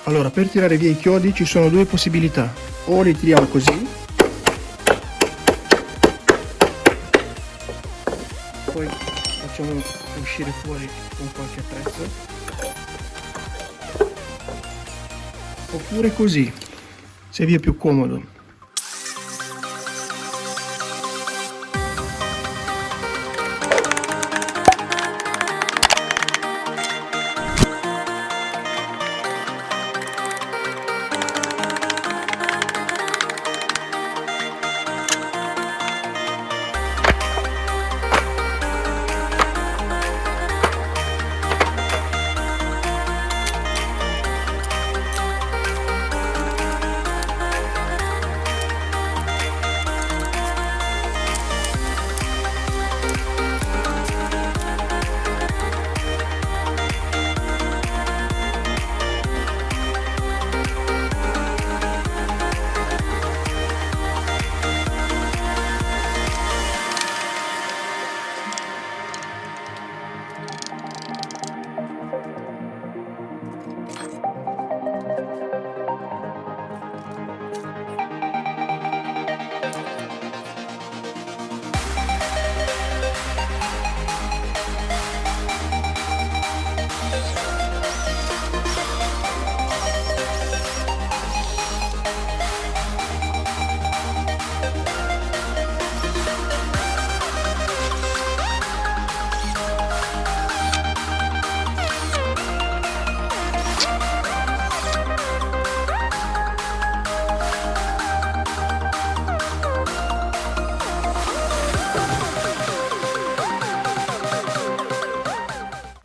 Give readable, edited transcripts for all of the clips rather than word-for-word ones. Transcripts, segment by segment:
Allora, per tirare via i chiodi ci sono due possibilità: o li tiriamo così, poi facciamo uscire fuori con qualche attrezzo, oppure così, se vi è più comodo.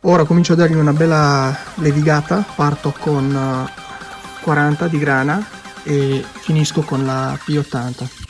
Ora comincio a dargli una bella levigata, parto con 40 di grana e finisco con la P80.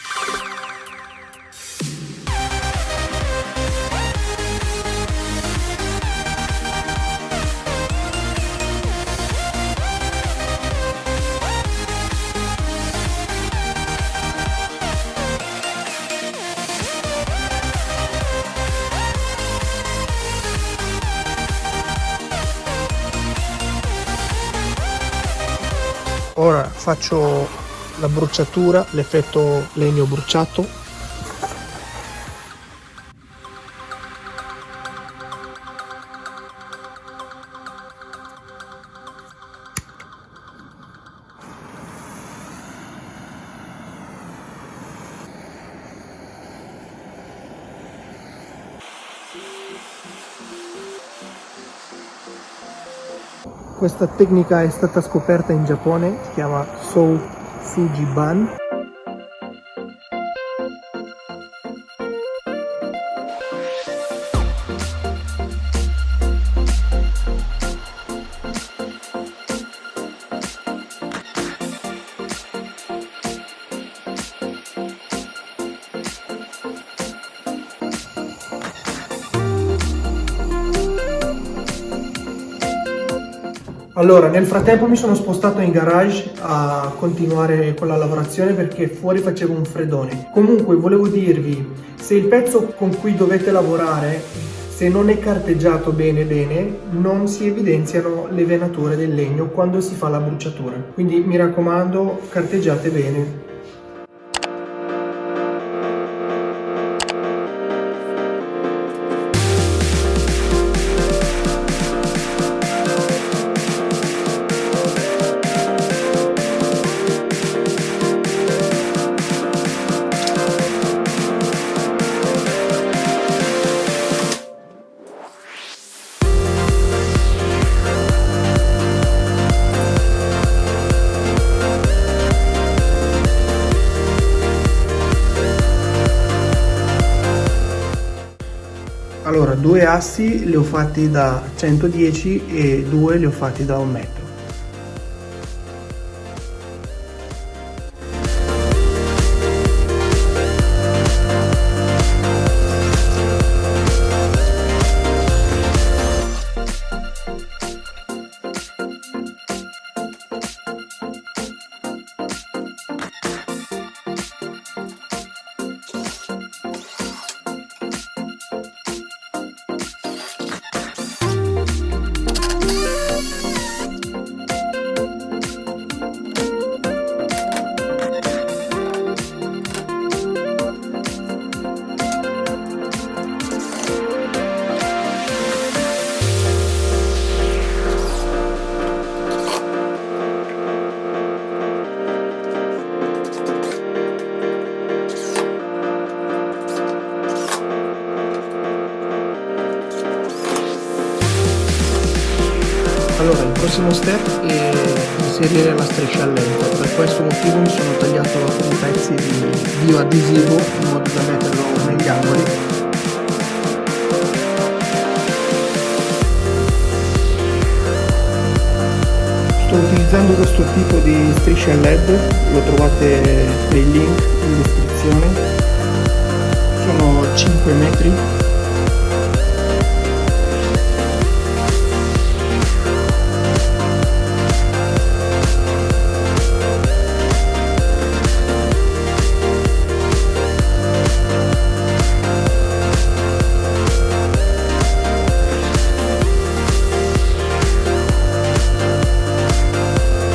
Ora faccio la bruciatura, l'effetto legno bruciato. Questa tecnica è stata scoperta in Giappone, si chiama Sou Suji Ban. Allora, nel frattempo mi sono spostato in garage a continuare con la lavorazione perché fuori facevo un freddone. Comunque volevo dirvi, se il pezzo con cui dovete lavorare, se non è carteggiato bene, non si evidenziano le venature del legno quando si fa la bruciatura. Quindi mi raccomando, carteggiate bene. Allora, 2 assi li ho fatti da 110 e 2 li ho fatti da 1 metro. Allora, il prossimo step è inserire la striscia a lento. Per questo motivo mi sono tagliato alcuni pezzi di bioadesivo in modo da metterlo negli angoli. Sto utilizzando questo tipo di strisce a LED, lo trovate nei link in descrizione. Sono 5 metri.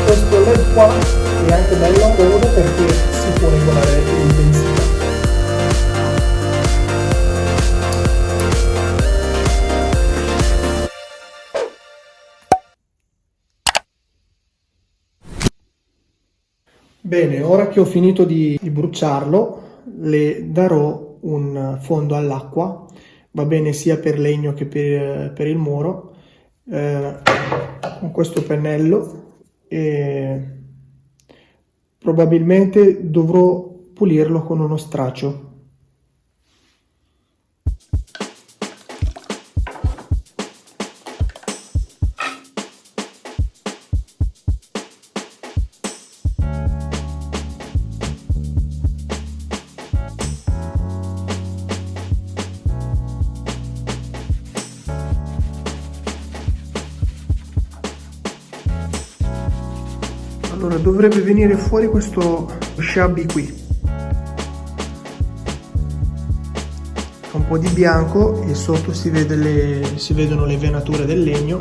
Questo LED qua è anche bello comodo perché si può regolare l'intensità. Bene, ora che ho finito di bruciarlo, le darò un fondo all'acqua, va bene sia per legno che per il muro, con questo pennello. E probabilmente dovrò pulirlo con uno straccio. Allora dovrebbe venire fuori questo shabby qui, un po' di bianco e sotto si vedono le venature del legno.